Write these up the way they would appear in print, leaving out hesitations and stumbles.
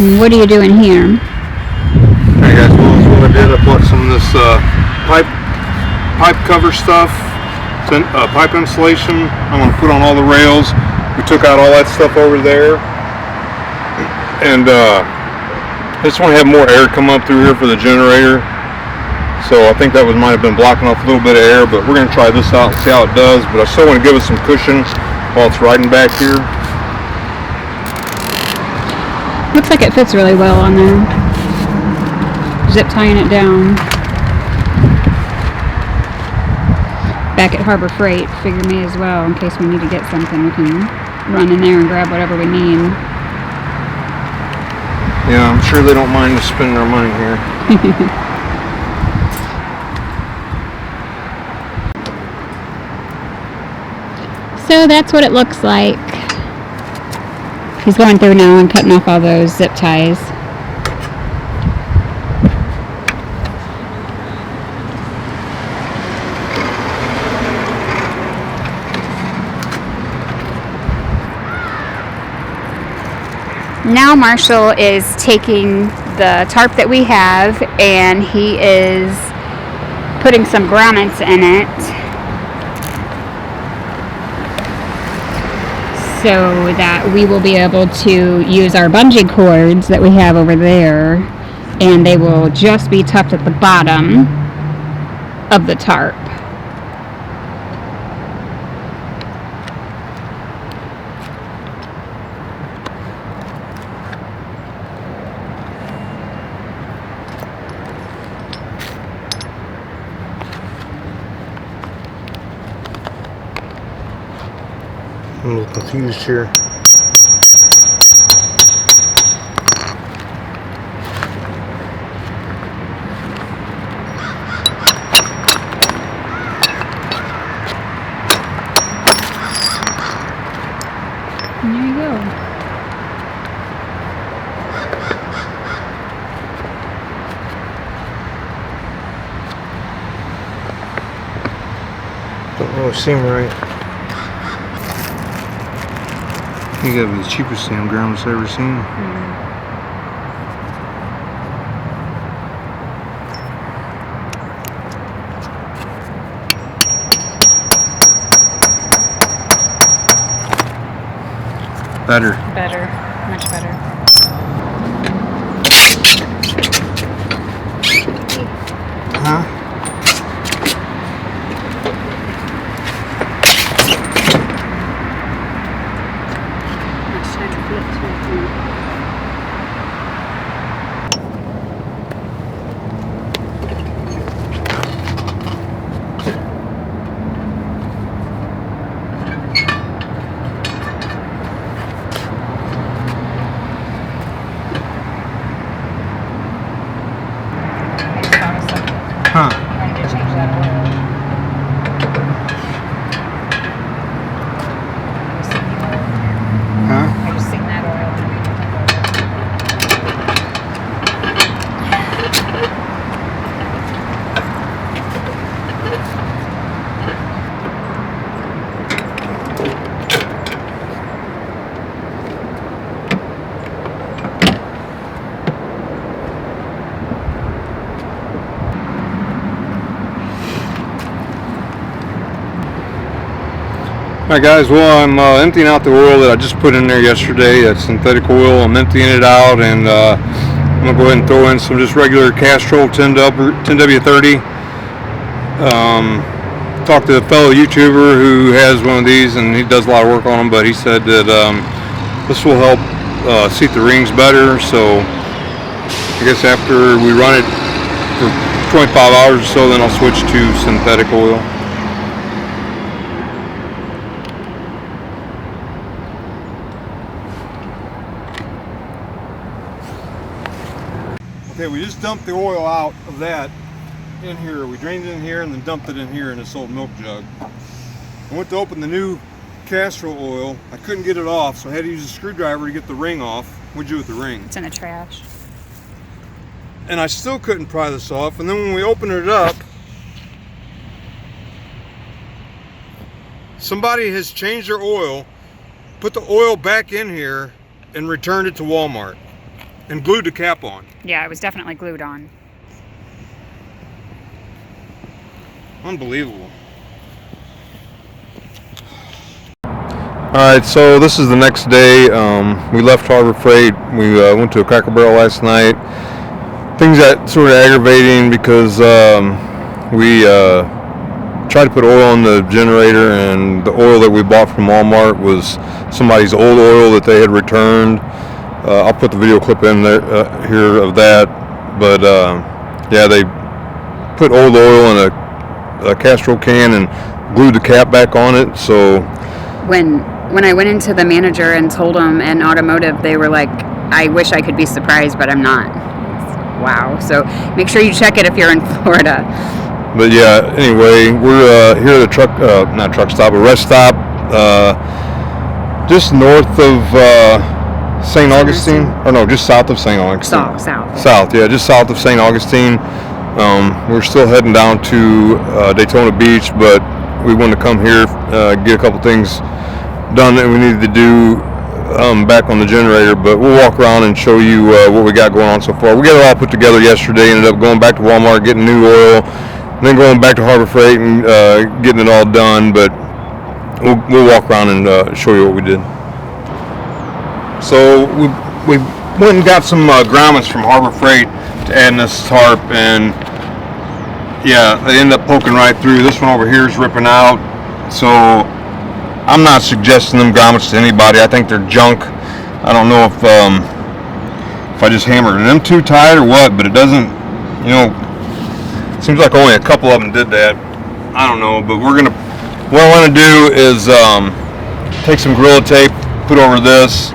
What are you doing here? Hey guys, well, that's what I did. I bought some of this pipe cover stuff, pipe insulation. I'm going to put on all the rails. We took out all that stuff over there, and I just want to have more air come up through here for the generator. So I think that might have been blocking off a little bit of air, but we're going to try this out and see how it does. But I still want to give it some cushion while it's riding back here. Looks like it fits really well on there. Zip tying it down. Back at Harbor Freight, figure me as well, in case we need to get something, we can run in there and grab whatever we need. Yeah, I'm sure they don't mind us spending our money here. So that's what it looks like. He's going through now and cutting off all those zip ties. Now Marshall is taking the tarp that we have and he is putting some grommets in it so that we will be able to use our bungee cords that we have over there, and they will just be tucked at the bottom of the tarp. I'm a little confused here. And there you go. Don't really seem right. You gotta be the cheapest damn grommets I've ever seen. Better. Better. Much better. Huh? Huh. I need to change that oil. Huh? I just seen that oil. Alright guys, well I'm emptying out the oil that I just put in there yesterday. That's synthetic oil. I'm emptying it out, and I'm going to go ahead and throw in some just regular Castrol 10W30. Talked to a fellow YouTuber who has one of these, and he does a lot of work on them, but he said that this will help seat the rings better. So I guess after we run it for 25 hours or so, then I'll switch to synthetic oil. Okay, we just dumped the oil out of that in here. We drained it in here and then dumped it in here in this old milk jug. I went to open the new Castrol oil. I couldn't get it off, so I had to use a screwdriver to get the ring off. What'd you do with the ring? It's in the trash. And I still couldn't pry this off. And then when we opened it up, somebody has changed their oil, put the oil back in here, and returned it to Walmart. And glued the cap on. Yeah, it was definitely glued on. Unbelievable. Alright, so this is the next day. We left Harbor Freight. We went to a Cracker Barrel last night. Things got sort of aggravating because we tried to put oil in the generator, and the oil that we bought from Walmart was somebody's old oil that they had returned. I'll put the video clip in there here of that. But yeah, they put old oil in a Castro can and glued the cap back on it. So when I went into the manager and told them in automotive, they were like, I wish I could be surprised, but I'm not. Wow. So make sure you check it if you're in Florida. But yeah, anyway, we're here at a not truck stop, a rest stop, just north of St. Augustine, or no, just south of St. Augustine. South, yeah, just south of St. Augustine. We're still heading down to Daytona Beach, but we wanted to come here, get a couple things done that we needed to do back on the generator. But we'll walk around and show you what we got going on so far. We got it all put together yesterday. Ended up going back to Walmart, getting new oil, and then going back to Harbor Freight and getting it all done. But we'll walk around and show you what we did. So we went and got some grommets from Harbor Freight to add in this tarp, and yeah, they end up poking right through. This one over here is ripping out. So I'm not suggesting them grommets to anybody. I think they're junk. I don't know if I just hammered them too tight or what, but it doesn't, you know, it seems like only a couple of them did that. I don't know, but what I want to do is take some Gorilla Tape, put over this.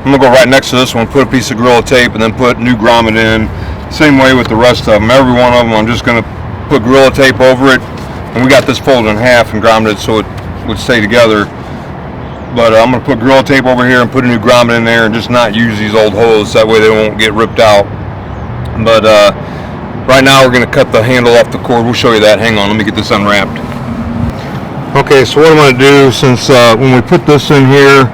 I'm going to go right next to this one, put a piece of Gorilla Tape, and then put new grommet in. Same way with the rest of them. Every one of them, I'm just going to put Gorilla Tape over it. And we got this folded in half and grommeted so it would stay together. But I'm going to put Gorilla Tape over here and put a new grommet in there and just not use these old holes. That way they won't get ripped out. But right now we're going to cut the handle off the cord. We'll show you that. Hang on, let me get this unwrapped. Okay, so what I'm going to do, since when we put this in here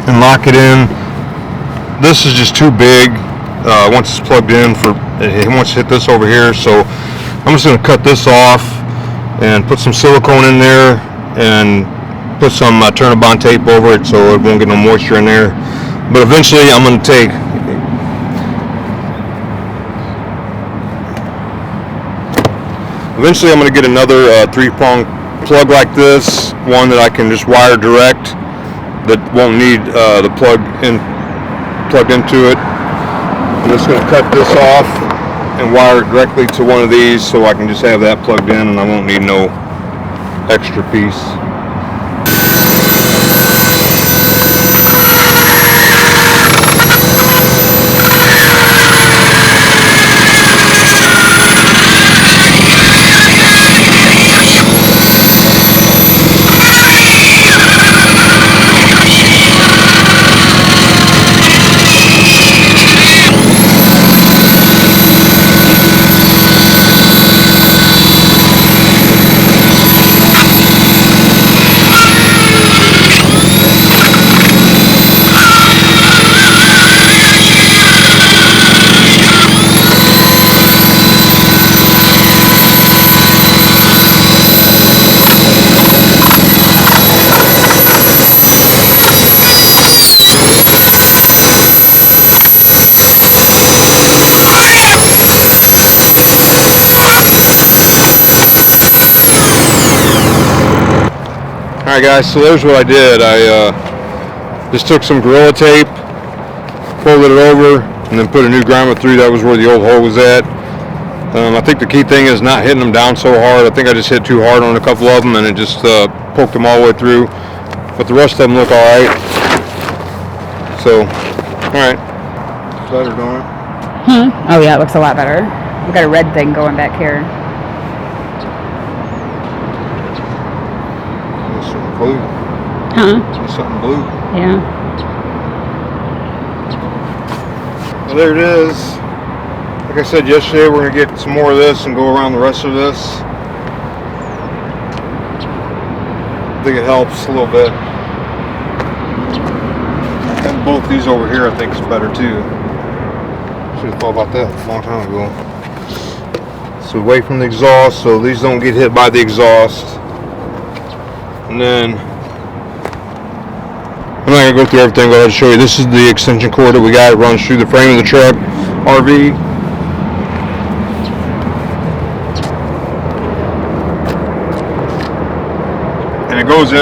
and lock it in, this is just too big. Once it's plugged in, it wants to hit this over here. So I'm just going to cut this off and put some silicone in there and put some Turnabond tape over it so it won't get no moisture in there. But eventually I'm going to take get another 3-prong plug like this, one that I can just wire direct that won't need the plug plugged into it. I'm just going to cut this off and wire it directly to one of these so I can just have that plugged in and I won't need no extra piece. Alright guys, so there's what I did. I just took some Gorilla Tape, folded it over, and then put a new grommet through. That was where the old hole was at. I think the key thing is not hitting them down so hard. I think I just hit too hard on a couple of them and it just poked them all the way through. But the rest of them look alright. So, alright. Better, don't it? Oh yeah, it looks a lot better. We've got a red thing going back here. Blue. Something blue. Yeah. Well, there it is. Like I said yesterday, we're going to get some more of this and go around the rest of this. I think it helps a little bit. both these over here, I think, is better too. Should have thought about that a long time ago. So away from the exhaust, so these don't get hit by the exhaust. And then I'm not gonna go through everything, but I'll show you. This is the extension cord that we got. It runs through the frame of the truck, RV. And it goes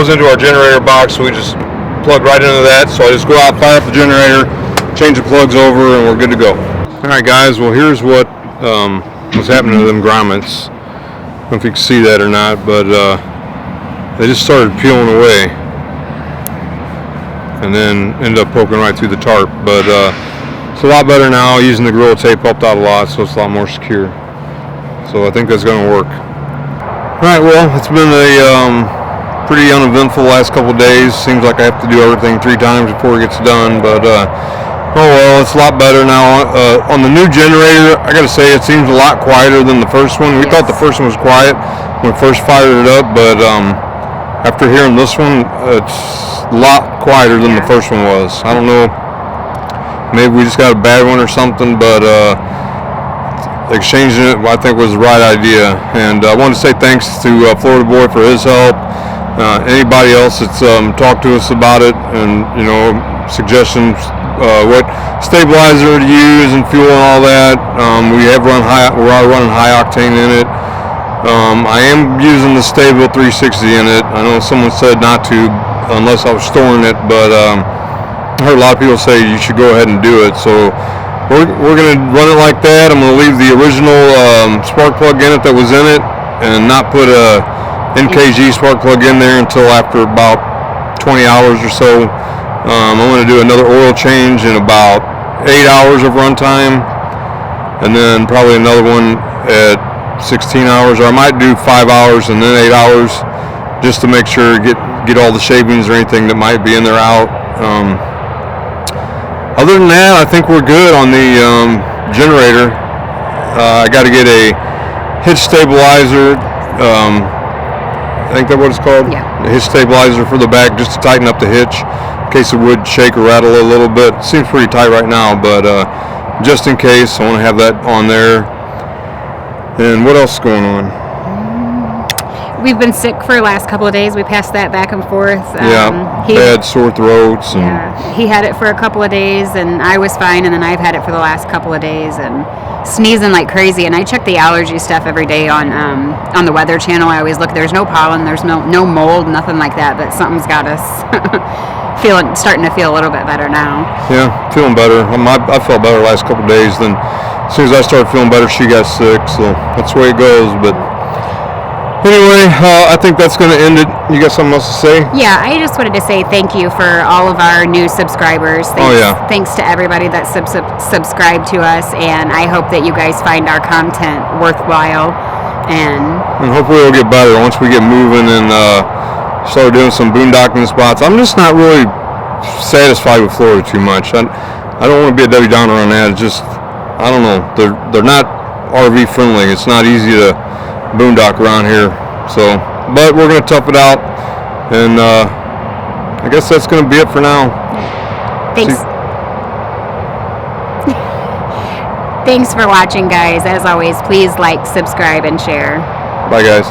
into our generator box, so we just plug right into that. So I just go out, fire up the generator, change the plugs over, and we're good to go. Alright guys, well here's what was happening to them grommets. I don't know if you can see that or not, but they just started peeling away and then ended up poking right through the tarp. But it's a lot better now. Using the Gorilla Tape helped out a lot, so it's a lot more secure. So I think that's going to work. Alright, well, it's been a pretty uneventful last couple of days. Seems like I have to do everything 3 times before it gets done, but oh well, it's a lot better now. On the new generator, I gotta say, it seems a lot quieter than the first one. We thought the first one was quiet when we first fired it up, but after hearing this one, it's a lot quieter than the first one was. I don't know, maybe we just got a bad one or something, but exchanging it, I think, was the right idea. And I want to say thanks to Florida Boy for his help. Anybody else that's talked to us about it, and suggestions, what stabilizer to use and fuel and all that. We're running high octane in it. I am using the Stable 360 in it. I know someone said not to unless I was storing it, but I heard a lot of people say you should go ahead and do it. So we're going to run it like that. I'm going to leave the original spark plug in it that was in it, and not put a NKG spark plug in there until after about 20 hours or so. I'm going to do another oil change in about 8 hours of runtime, and then probably another one at 16 hours, or I might do 5 hours and then 8 hours, just to make sure get all the shavings or anything that might be in there out. Other than that, I think we're good on the generator. I got to get a hitch stabilizer. I think that's what it's called. Yeah. A hitch stabilizer for the back, just to tighten up the hitch in case it would shake or rattle a little bit. It seems pretty tight right now, but just in case, I want to have that on there. And what else is going on? We've been sick for the last couple of days. We passed that back and forth. Bad sore throats. He had it for a couple of days, and I was fine, and then I've had it for the last couple of days, and sneezing like crazy. And I check the allergy stuff every day on the Weather Channel. I always look. There's no pollen, there's no mold, nothing like that, but something's got us starting to feel a little bit better now. Yeah, feeling better. I felt better the last couple of days. Then as soon as I started feeling better, she got sick, so that's the way it goes. But anyway, I think that's going to end it. You got something else to say? Yeah, I just wanted to say thank you for all of our new subscribers. Thanks to everybody that subscribed to us, and I hope that you guys find our content worthwhile. And hopefully it'll get better once we get moving and start doing some boondocking spots. I'm just not really satisfied with Florida too much. I don't want to be a Debbie Downer on that. It's just, I don't know. They're not RV friendly. It's not easy to boondock around here. So, but we're going to tough it out, and I guess that's going to be it for now. Thanks. Thanks for watching, guys. As always, please like, subscribe, and share. Bye, guys.